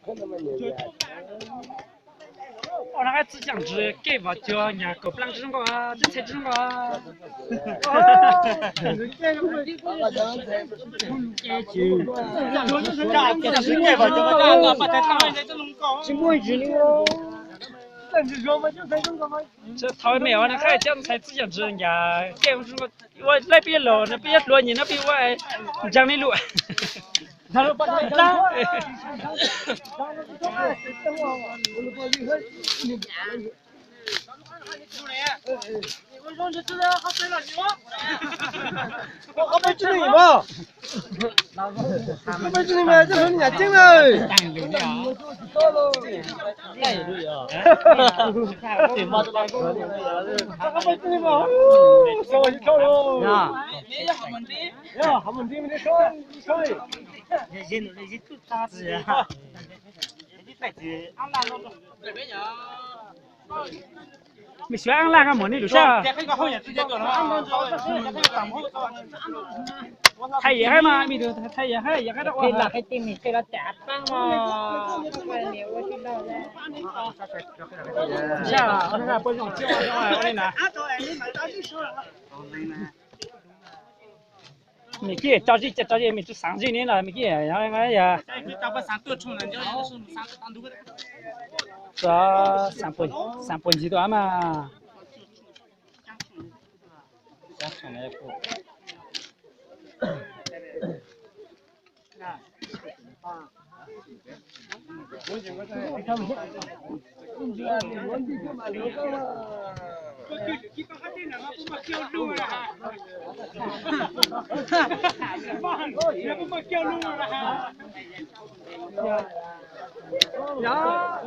我那个只想吃给我叫人家狗不让吃个啊，这才吃个啊。这讨没有，那还这样才只想吃人家给我吃个，我那边路，那边路你那边我讲的路。他说把他拉。我说你知道好对了，你我好没知道你吗？好没知道你们，这说你家进了。对嘛？好没知道吗？说我去跳喽。呀，好问题。呀，好问题，没得说，说。你做啥子呀？你带着俺那个这边呀。没喜欢那个么？你留下。太厉害嘛，没得太厉害，厉害的话。那还对你给了打棒嘛？下了，我那个不用接我那拿。没给，着急没就30年了，没给，然后哎呀。是啊，3分几段嘛。呀。